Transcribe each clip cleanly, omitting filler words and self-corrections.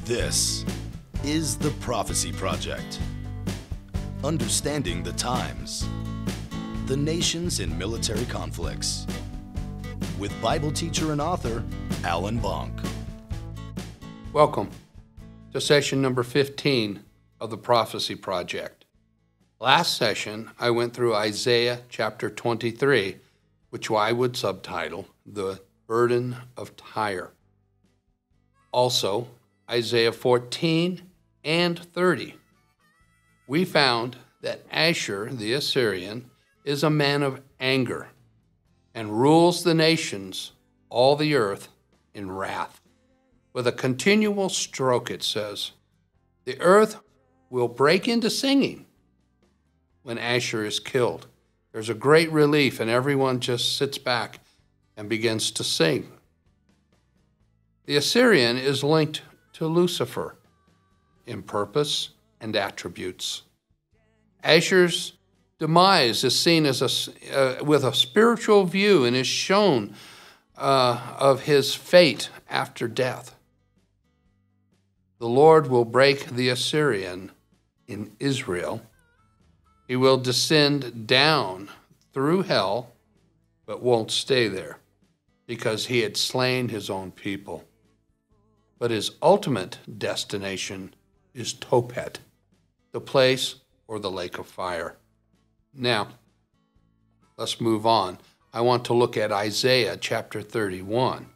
This is the Prophecy Project. Understanding the times, the nations in military conflicts, with Bible teacher and author, Alan Bonk. Welcome to session number 15 of the Prophecy Project. Last session, I went through Isaiah chapter 23, which I would subtitle, The Burden of Tyre. Also, Isaiah 14 and 30. We found that Ashur, the Assyrian, is a man of anger and rules the nations, all the earth, in wrath. With a continual stroke, it says, the earth will break into singing when Ashur is killed. There's a great relief, and everyone just sits back and begins to sing. The Assyrian is linked to Lucifer in purpose and attributes. Ashur's demise is seen as with a spiritual view and is shown of his fate after death. The Lord will break the Assyrian in Israel. He will descend down through hell, but won't stay there because he had slain his own people. But his ultimate destination is Tophet, the place or the lake of fire. Now, let's move on. I want to look at Isaiah chapter 31.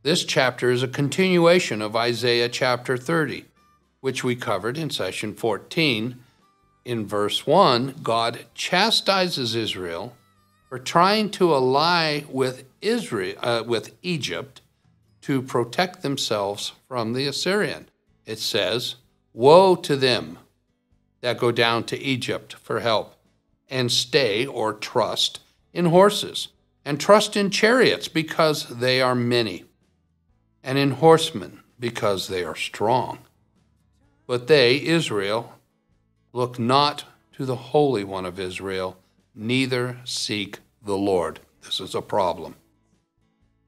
This chapter is a continuation of Isaiah chapter 30, which we covered in session 14. In verse 1, God chastises Israel for trying to ally with Egypt to protect themselves from the Assyrian. It says, woe to them that go down to Egypt for help, and stay or trust in horses, and trust in chariots because they are many, and in horsemen because they are strong. But they, Israel, look not to the Holy One of Israel, neither seek the Lord. This is a problem.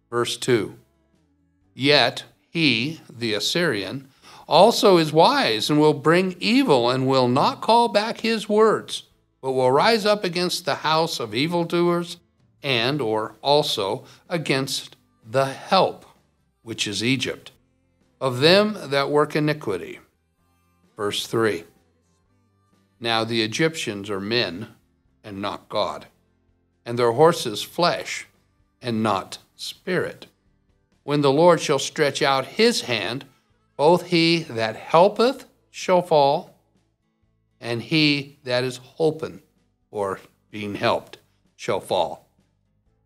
Verse 2, yet he, the Assyrian, also is wise and will bring evil and will not call back his words, but will rise up against the house of evildoers and or also against the help, which is Egypt, of them that work iniquity. Verse 3, now the Egyptians are men and not God, and their horses flesh and not spirit. When the Lord shall stretch out his hand, both he that helpeth shall fall, and he that is holpen, or being helped, shall fall.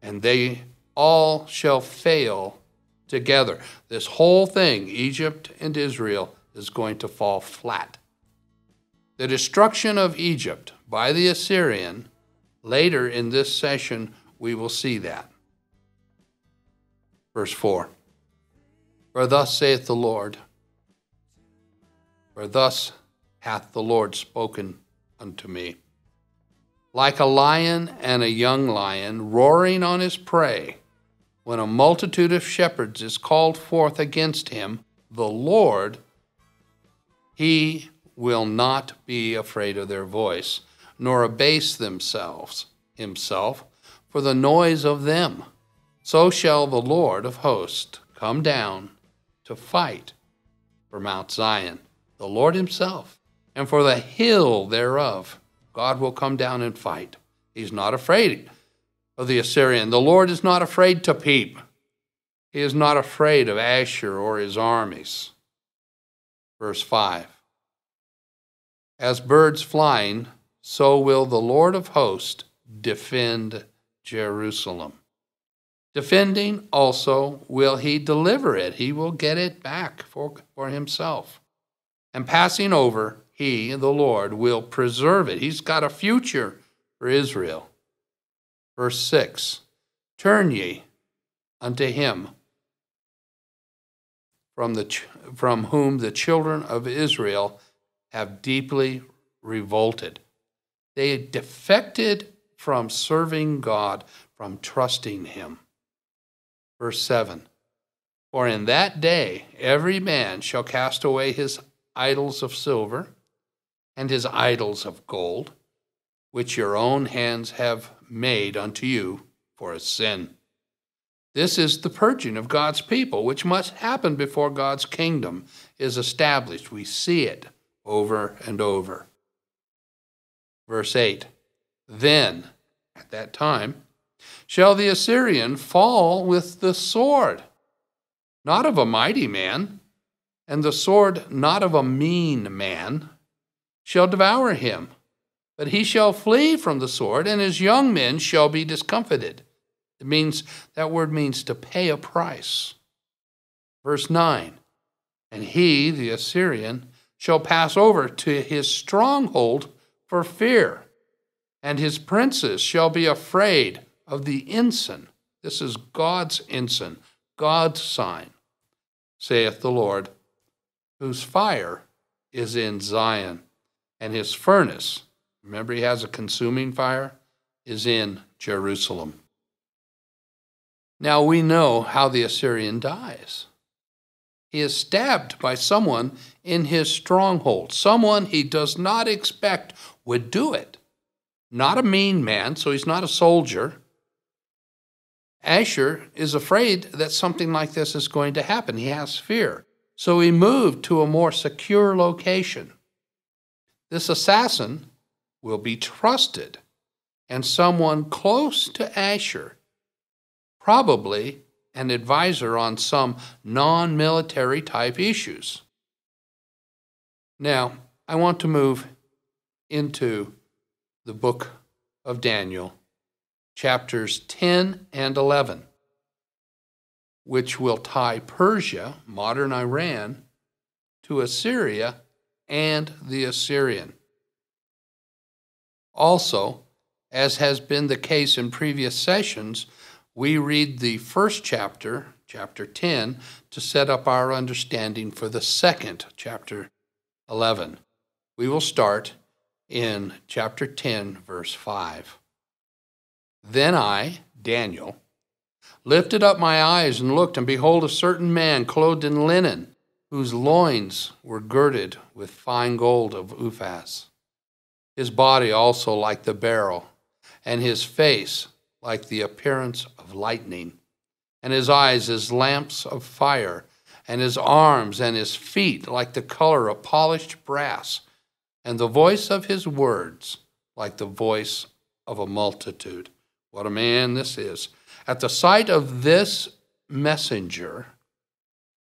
And they all shall fail together. This whole thing, Egypt and Israel, is going to fall flat. The destruction of Egypt by the Assyrian, later in this session, we will see that. Verse 4, for thus saith the Lord, for thus hath the Lord spoken unto me. Like a lion and a young lion roaring on his prey, when a multitude of shepherds is called forth against him, the Lord, he will not be afraid of their voice, nor abase himself for the noise of them. So shall the Lord of hosts come down to fight for Mount Zion, the Lord himself, and for the hill thereof. God will come down and fight. He's not afraid of the Assyrian. The Lord is not afraid to peep. He is not afraid of Ashur or his armies. Verse 5, as birds flying, so will the Lord of hosts defend Jerusalem. Defending also will he deliver it. He will get it back for himself. And passing over, he, the Lord, will preserve it. He's got a future for Israel. Verse 6, turn ye unto him from whom the children of Israel have deeply revolted. They defected from serving God, from trusting him. Verse 7, For in that day every man shall cast away his idols of silver and his idols of gold, which your own hands have made unto you for a sin. This is the purging of God's people, which must happen before God's kingdom is established. We see it over and over. Verse 8, then, at that time, shall the Assyrian fall with the sword, not of a mighty man, and the sword not of a mean man, shall devour him. But he shall flee from the sword, and his young men shall be discomfited. That word means to pay a price. Verse 9, and he, the Assyrian, shall pass over to his stronghold for fear, and his princes shall be afraid of the ensign. This is God's ensign, God's sign, saith the Lord, whose fire is in Zion, and his furnace, remember he has a consuming fire, is in Jerusalem. Now we know how the Assyrian dies. He is stabbed by someone in his stronghold, someone he does not expect would do it. Not a mean man, so he's not a soldier. Asher is afraid that something like this is going to happen. He has fear. So he moved to a more secure location. This assassin will be trusted, and someone close to Asher, probably an advisor on some non-military type issues. Now, I want to move into the book of Daniel, chapters 10 and 11, which will tie Persia, modern Iran, to Assyria and the Assyrian. Also, as has been the case in previous sessions, we read the first chapter, chapter 10, to set up our understanding for the second, chapter 11. We will start in chapter 10, verse 5. Then I, Daniel, lifted up my eyes and looked, and behold, a certain man clothed in linen, whose loins were girded with fine gold of Uphaz. His body also like the beryl, and his face like the appearance of lightning, and his eyes as lamps of fire, and his arms and his feet like the color of polished brass, and the voice of his words like the voice of a multitude. What a man this is. At the sight of this messenger,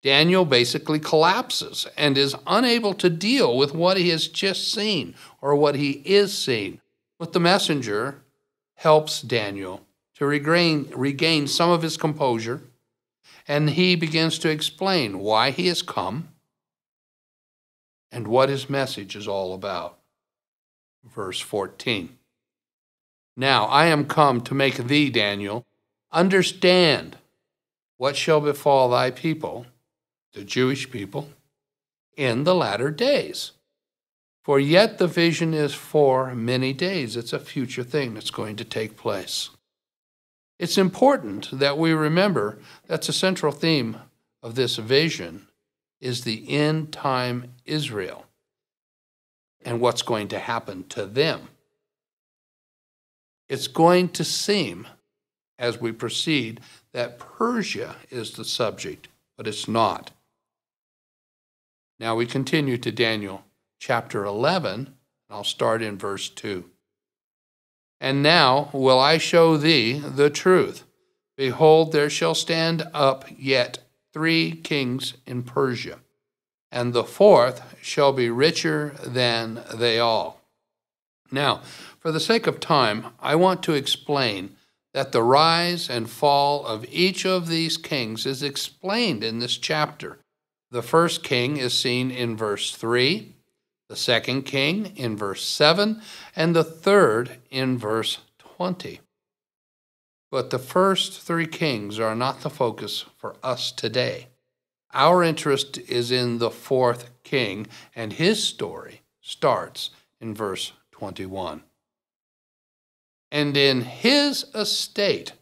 Daniel basically collapses and is unable to deal with what he has just seen or what he is seeing. But the messenger helps Daniel to regain some of his composure, and he begins to explain why he has come and what his message is all about. Verse 14. Now I am come to make thee, Daniel, understand what shall befall thy people, the Jewish people, in the latter days. For yet the vision is for many days. It's a future thing that's going to take place. It's important that we remember that's a central theme of this vision is the end time Israel and what's going to happen to them. It's going to seem, as we proceed, that Persia is the subject, but it's not. Now we continue to Daniel chapter 11. I'll start in verse 2. And now will I show thee the truth. Behold, there shall stand up yet 3 kings in Persia, and the 4th shall be richer than they all. Now, for the sake of time, I want to explain that the rise and fall of each of these kings is explained in this chapter. The first king is seen in verse 3, the second king in verse 7, and the third in verse 20. But the first 3 kings are not the focus for us today. Our interest is in the 4th king, and his story starts in verse 21. And in his estate,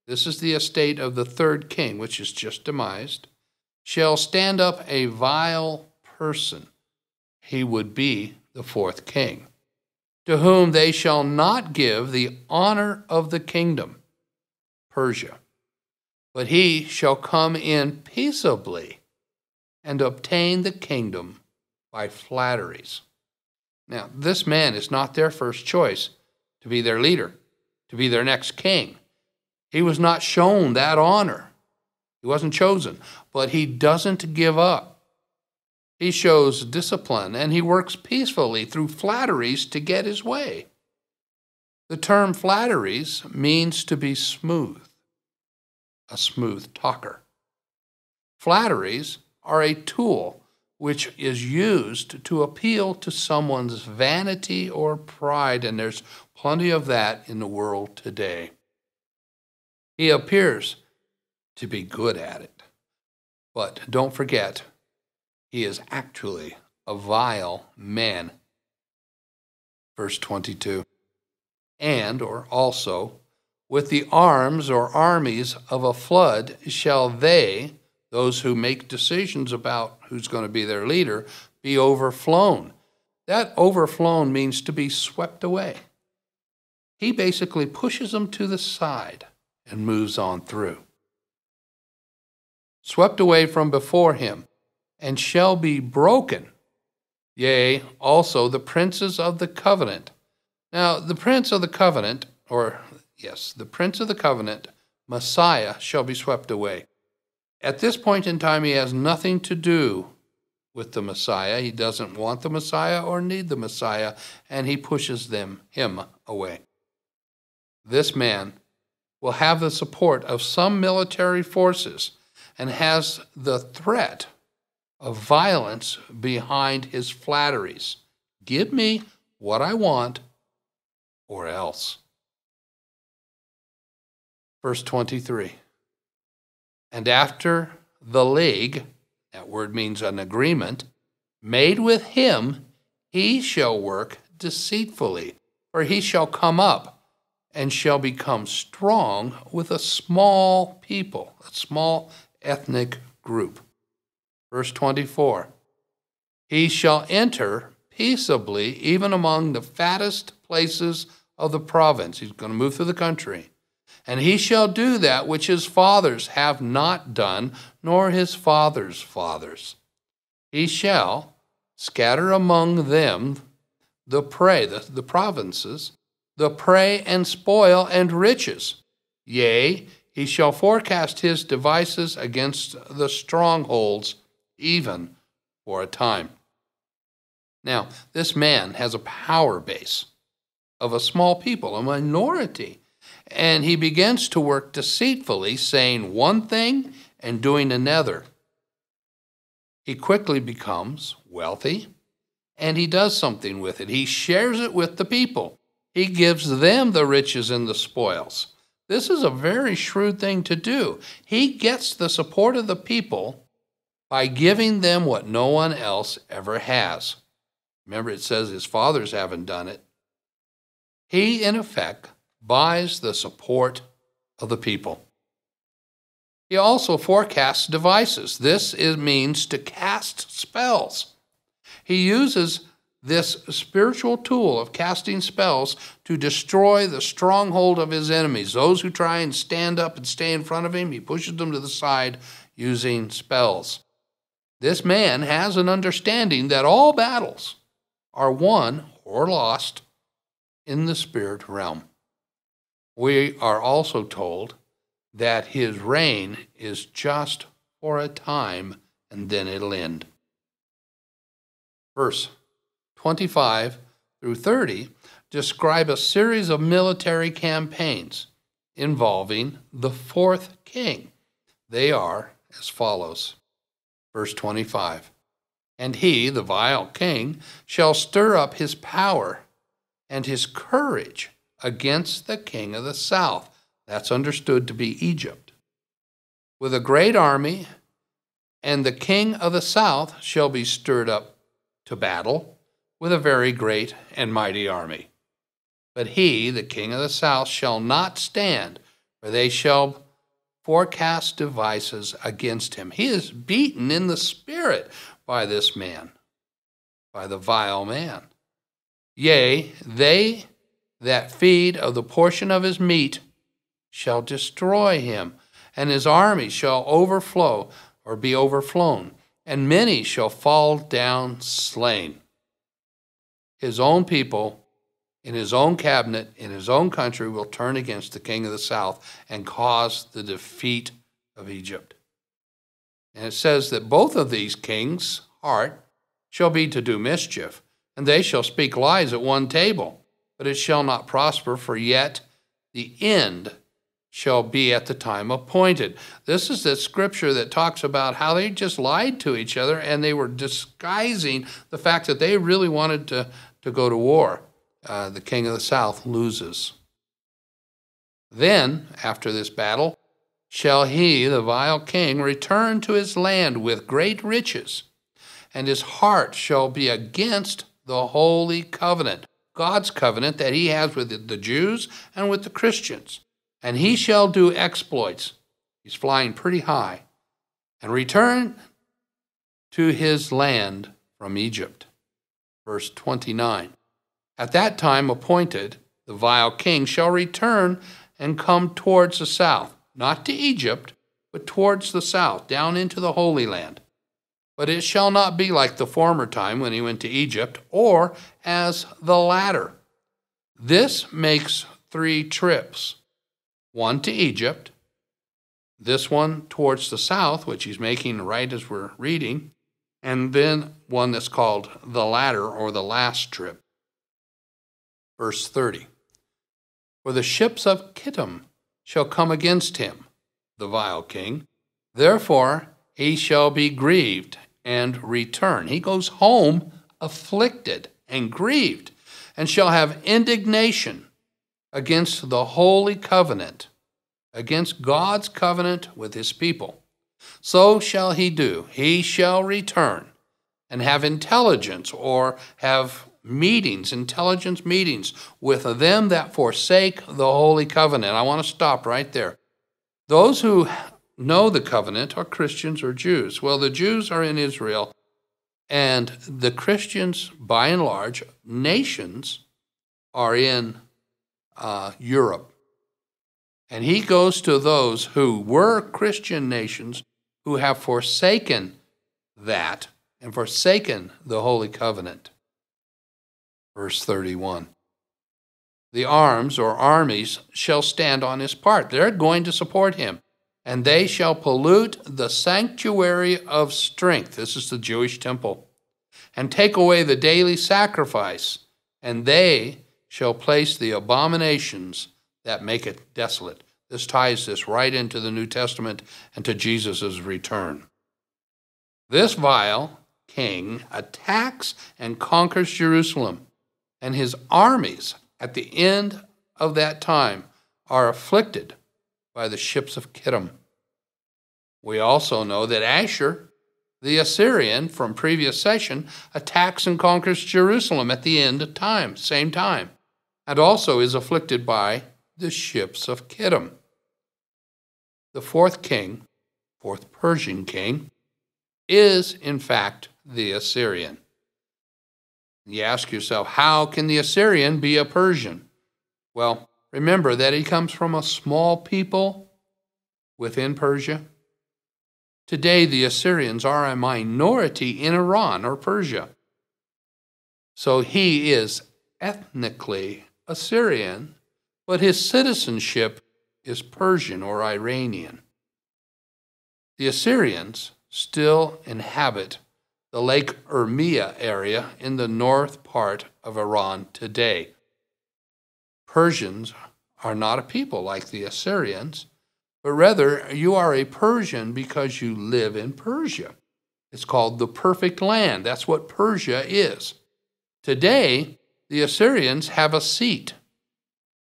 this is the estate of the 3rd king, which is just demised, shall stand up a vile person. He would be the fourth king, to whom they shall not give the honor of the kingdom, Persia. But he shall come in peaceably and obtain the kingdom by flatteries. Now, this man is not their first choice to be their leader, to be their next king. He was not shown that honor. He wasn't chosen, but he doesn't give up. He shows discipline, and he works peacefully through flatteries to get his way. The term flatteries means to be smooth, a smooth talker. Flatteries are a tool which is used to appeal to someone's vanity or pride, and there's plenty of that in the world today. He appears to be good at it, but don't forget, he is actually a vile man. Verse 22, and, or also, with the arms or armies of a flood shall they, those who make decisions about who's going to be their leader, be overflown. That overflown means to be swept away. He basically pushes them to the side and moves on through. Swept away from before him, and shall be broken, yea, also the princes of the covenant. Now, the prince of the covenant, the prince of the covenant, Messiah, shall be swept away. At this point in time, he has nothing to do with the Messiah. He doesn't want the Messiah or need the Messiah, and he pushes him away. This man will have the support of some military forces and has the threat of violence behind his flatteries. Give me what I want or else. Verse 23, and after the league, that word means an agreement, made with him, he shall work deceitfully, for he shall come up and shall become strong with a small people, a small ethnic group. Verse 24, he shall enter peaceably even among the fattest places of the province. He's going to move through the country. And he shall do that which his fathers have not done, nor his fathers' fathers. He shall scatter among them the prey, the provinces, the prey and spoil and riches. Yea, he shall forecast his devices against the strongholds, even for a time. Now, this man has a power base of a small people, a minority, and he begins to work deceitfully, saying one thing and doing another. He quickly becomes wealthy, and he does something with it. He shares it with the people. He gives them the riches and the spoils. This is a very shrewd thing to do. He gets the support of the people by giving them what no one else ever has. Remember, it says his fathers haven't done it. He, in effect, buys the support of the people. He also forecasts devices. This means to cast spells. He uses this spiritual tool of casting spells to destroy the stronghold of his enemies. Those who try and stand up and stay in front of him, he pushes them to the side using spells. This man has an understanding that all battles are won or lost in the spirit realm. We are also told that his reign is just for a time and then it'll end. Verse 25 through 30 describe a series of military campaigns involving the fourth king. They are as follows. Verse 25, and he, the vile king, shall stir up his power and his courage against the king of the south. That's understood to be Egypt. With a great army, and the king of the south shall be stirred up to battle with a very great and mighty army. But he, the king of the south, shall not stand, for they shall forecast devices against him. He is beaten in the spirit by this man, by the vile man. Yea, they that feed of the portion of his meat shall destroy him, and his army shall overflow or be overflown, and many shall fall down slain. His own people, in his own cabinet, in his own country, will turn against the king of the south and cause the defeat of Egypt. And it says that both of these kings' heart shall be to do mischief, and they shall speak lies at one table, but it shall not prosper, for yet the end shall be at the time appointed. This is the scripture that talks about how they just lied to each other, and they were disguising the fact that they really wanted to go to war. The king of the south loses. Then, after this battle, shall he, the vile king, return to his land with great riches, and his heart shall be against the holy covenant, God's covenant that he has with the Jews and with the Christians. And he shall do exploits. He's flying pretty high. And return to his land from Egypt. Verse 29. At that time appointed, the vile king shall return and come towards the south, not to Egypt, but towards the south, down into the Holy Land. But it shall not be like the former time when he went to Egypt, or as the latter. This makes 3 trips. One to Egypt, this one towards the south, which he's making right as we're reading, and then one that's called the latter or the last trip. Verse 30. For the ships of Chittim shall come against him, the vile king. Therefore he shall be grieved and return. He goes home afflicted and grieved, and shall have indignation against the holy covenant, against God's covenant with his people. So shall he do. He shall return and have intelligence, or have intelligence meetings with them that forsake the holy covenant. I want to stop right there. Those who know the covenant are Christians or Jews. Well, the Jews are in Israel, and the Christians, by and large, nations, are in Europe. And he goes to those who were Christian nations who have forsaken that and forsaken the holy covenant. Verse 31. The arms or armies shall stand on his part. They're going to support him. And they shall pollute the sanctuary of strength. This is the Jewish temple. And take away the daily sacrifice. And they shall place the abominations that make it desolate. This ties this right into the New Testament and to Jesus' return. This vile king attacks and conquers Jerusalem, and his armies at the end of that time are afflicted by the ships of Chittim. We also know that Asher, the Assyrian from previous session, attacks and conquers Jerusalem at the end of time, same time, and also is afflicted by the ships of Chittim. The fourth Persian king, is in fact the Assyrian. You ask yourself, how can the Assyrian be a Persian? Well, remember that he comes from a small people within Persia. Today, the Assyrians are a minority in Iran or Persia. So he is ethnically Assyrian, but his citizenship is Persian or Iranian. The Assyrians still inhabit the Lake Urmia area in the north part of Iran today. Persians are not a people like the Assyrians, but rather you are a Persian because you live in Persia. It's called the perfect land. That's what Persia is. Today, the Assyrians have a seat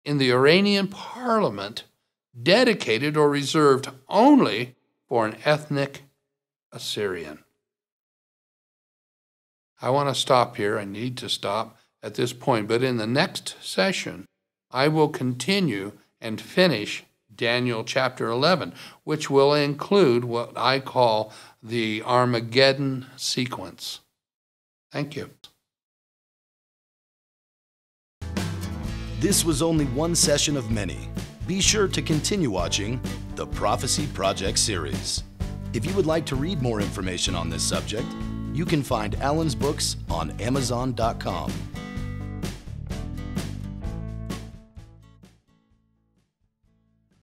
in the Iranian parliament dedicated or reserved only for an ethnic Assyrian. I want to stop here. I need to stop at this point. But in the next session, I will continue and finish Daniel chapter 11, which will include what I call the Armageddon sequence. Thank you. This was only one session of many. Be sure to continue watching the Prophecy Project series. If you would like to read more information on this subject, you can find Alan's books on Amazon.com.